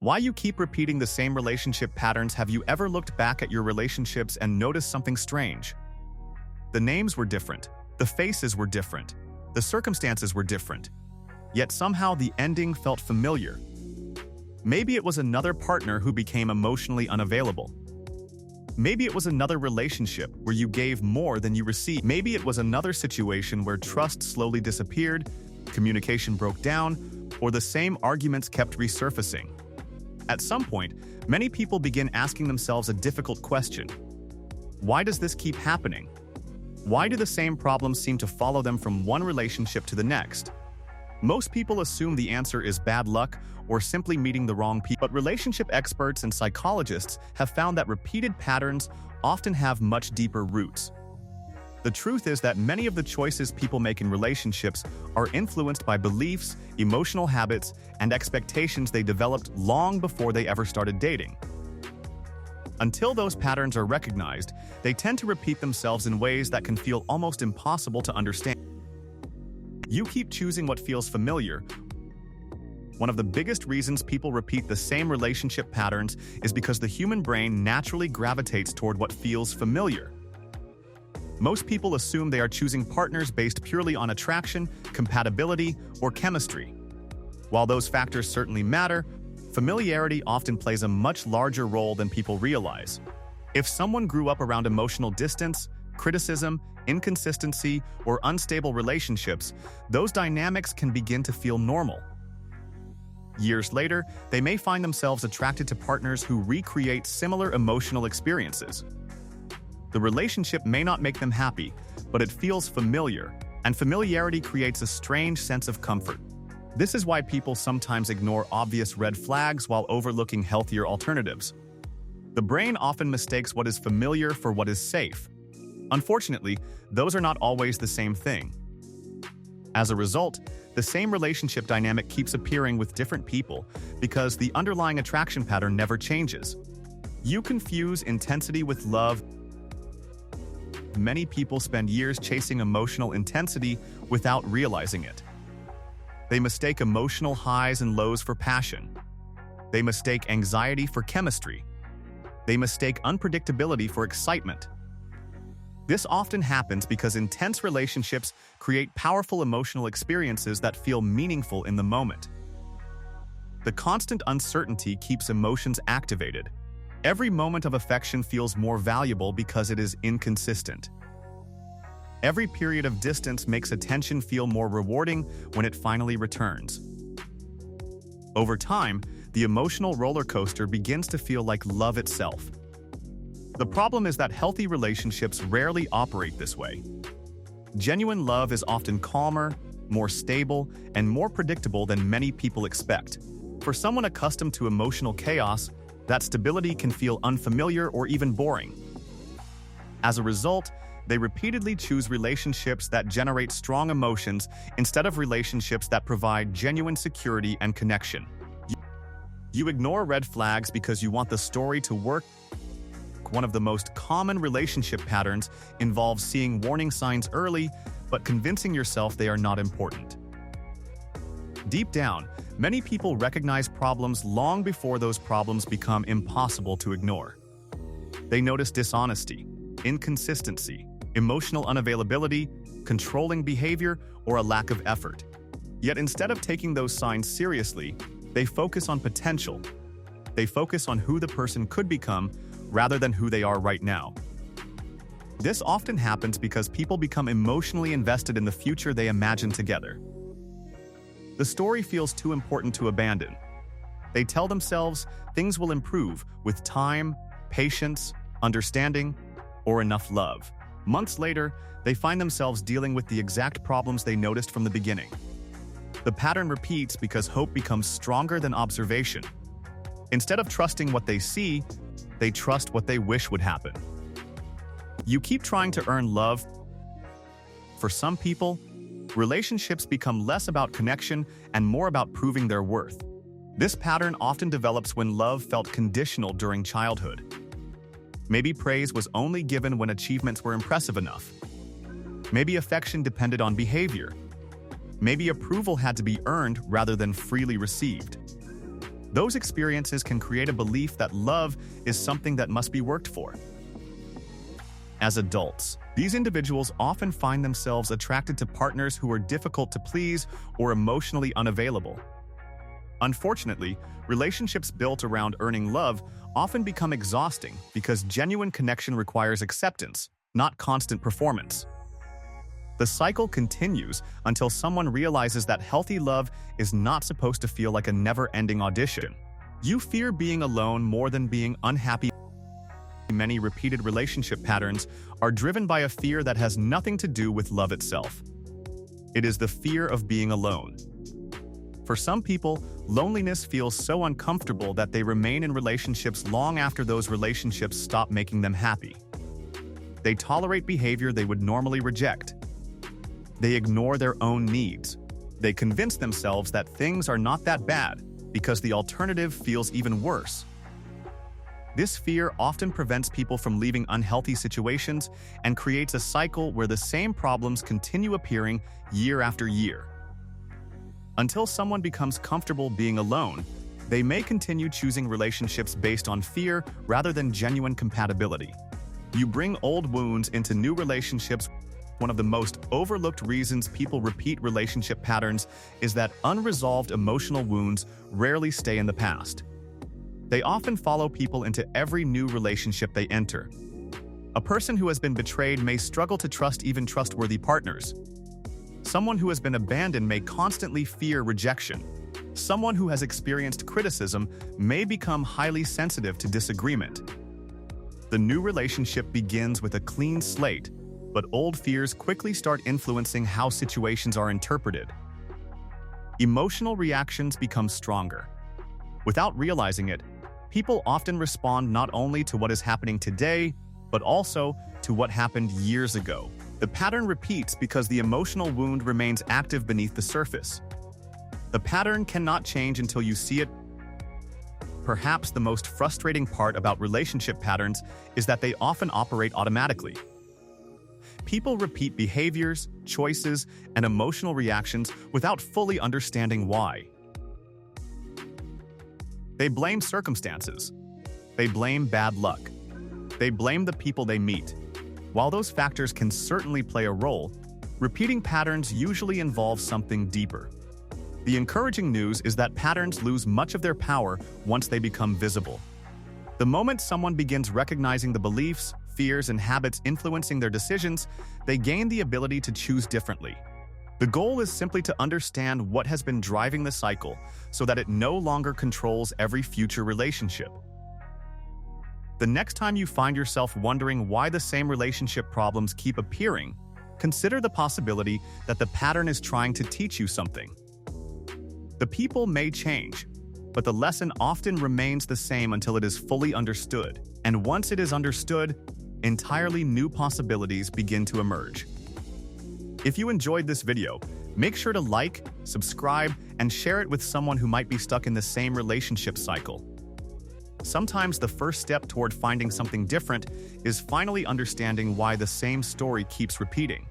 Why you keep repeating the same relationship patterns? Have you ever looked back at your relationships and noticed something strange? The names were different, the faces were different, the circumstances were different, yet somehow the ending felt familiar. Maybe it was another partner who became emotionally unavailable. Maybe it was another relationship where you gave more than you received. Maybe it was another situation where trust slowly disappeared, communication broke down, or the same arguments kept resurfacing. At some point, many people begin asking themselves a difficult question. Why does this keep happening? Why do the same problems seem to follow them from one relationship to the next? Most people assume the answer is bad luck or simply meeting the wrong people, but relationship experts and psychologists have found that repeated patterns often have much deeper roots. The truth is that many of the choices people make in relationships are influenced by beliefs, emotional habits, and expectations they developed long before they ever started dating. Until those patterns are recognized, they tend to repeat themselves in ways that can feel almost impossible to understand. You keep choosing what feels familiar. One of the biggest reasons people repeat the same relationship patterns is because the human brain naturally gravitates toward what feels familiar. Most people assume they are choosing partners based purely on attraction, compatibility, or chemistry. While those factors certainly matter, familiarity often plays a much larger role than people realize. If someone grew up around emotional distance, criticism, inconsistency, or unstable relationships, those dynamics can begin to feel normal. Years later, they may find themselves attracted to partners who recreate similar emotional experiences. The relationship may not make them happy, but it feels familiar, and familiarity creates a strange sense of comfort. This is why people sometimes ignore obvious red flags while overlooking healthier alternatives. The brain often mistakes what is familiar for what is safe. Unfortunately, those are not always the same thing. As a result, the same relationship dynamic keeps appearing with different people because the underlying attraction pattern never changes. You confuse intensity with love. Many people spend years chasing emotional intensity without realizing it. They mistake emotional highs and lows for passion. They mistake anxiety for chemistry. They mistake unpredictability for excitement. This often happens because intense relationships create powerful emotional experiences that feel meaningful in the moment. The constant uncertainty keeps emotions activated. Every moment of affection feels more valuable because it is inconsistent. Every period of distance makes attention feel more rewarding when it finally returns. Over time, the emotional roller coaster begins to feel like love itself. The problem is that healthy relationships rarely operate this way. Genuine love is often calmer, more stable, and more predictable than many people expect. For someone accustomed to emotional chaos, that stability can feel unfamiliar or even boring. As a result, they repeatedly choose relationships that generate strong emotions instead of relationships that provide genuine security and connection. You ignore red flags because you want the story to work. One of the most common relationship patterns involves seeing warning signs early, but convincing yourself they are not important. Deep down, many people recognize problems long before those problems become impossible to ignore. They notice dishonesty, inconsistency, emotional unavailability, controlling behavior, or a lack of effort. Yet instead of taking those signs seriously, they focus on potential. They focus on who the person could become rather than who they are right now. This often happens because people become emotionally invested in the future they imagine together. The story feels too important to abandon. They tell themselves things will improve with time, patience, understanding, or enough love. Months later, they find themselves dealing with the exact problems they noticed from the beginning. The pattern repeats because hope becomes stronger than observation. Instead of trusting what they see, they trust what they wish would happen. You keep trying to earn love. For some people, relationships become less about connection and more about proving their worth. This pattern often develops when love felt conditional during childhood. Maybe praise was only given when achievements were impressive enough. Maybe affection depended on behavior. Maybe approval had to be earned rather than freely received. Those experiences can create a belief that love is something that must be worked for. As adults, these individuals often find themselves attracted to partners who are difficult to please or emotionally unavailable. Unfortunately, relationships built around earning love often become exhausting because genuine connection requires acceptance, not constant performance. The cycle continues until someone realizes that healthy love is not supposed to feel like a never-ending audition. You fear being alone more than being unhappy. Many repeated relationship patterns are driven by a fear that has nothing to do with love itself. It is the fear of being alone. For some people, loneliness feels so uncomfortable that they remain in relationships long after those relationships stop making them happy. They tolerate behavior they would normally reject. They ignore their own needs. They convince themselves that things are not that bad because the alternative feels even worse. This fear often prevents people from leaving unhealthy situations and creates a cycle where the same problems continue appearing year after year. Until someone becomes comfortable being alone, they may continue choosing relationships based on fear rather than genuine compatibility. You bring old wounds into new relationships. One of the most overlooked reasons people repeat relationship patterns is that unresolved emotional wounds rarely stay in the past. They often follow people into every new relationship they enter. A person who has been betrayed may struggle to trust even trustworthy partners. Someone who has been abandoned may constantly fear rejection. Someone who has experienced criticism may become highly sensitive to disagreement. The new relationship begins with a clean slate, but old fears quickly start influencing how situations are interpreted. Emotional reactions become stronger. Without realizing it, people often respond not only to what is happening today, but also to what happened years ago. The pattern repeats because the emotional wound remains active beneath the surface. The pattern cannot change until you see it. Perhaps the most frustrating part about relationship patterns is that they often operate automatically. People repeat behaviors, choices, and emotional reactions without fully understanding why. They blame circumstances. They blame bad luck. They blame the people they meet. While those factors can certainly play a role, repeating patterns usually involve something deeper. The encouraging news is that patterns lose much of their power once they become visible. The moment someone begins recognizing the beliefs, fears, and habits influencing their decisions, they gain the ability to choose differently. The goal is simply to understand what has been driving the cycle so that it no longer controls every future relationship. The next time you find yourself wondering why the same relationship problems keep appearing, consider the possibility that the pattern is trying to teach you something. The people may change, but the lesson often remains the same until it is fully understood. And once it is understood, entirely new possibilities begin to emerge. If you enjoyed this video, make sure to like, subscribe, and share it with someone who might be stuck in the same relationship cycle. Sometimes the first step toward finding something different is finally understanding why the same story keeps repeating.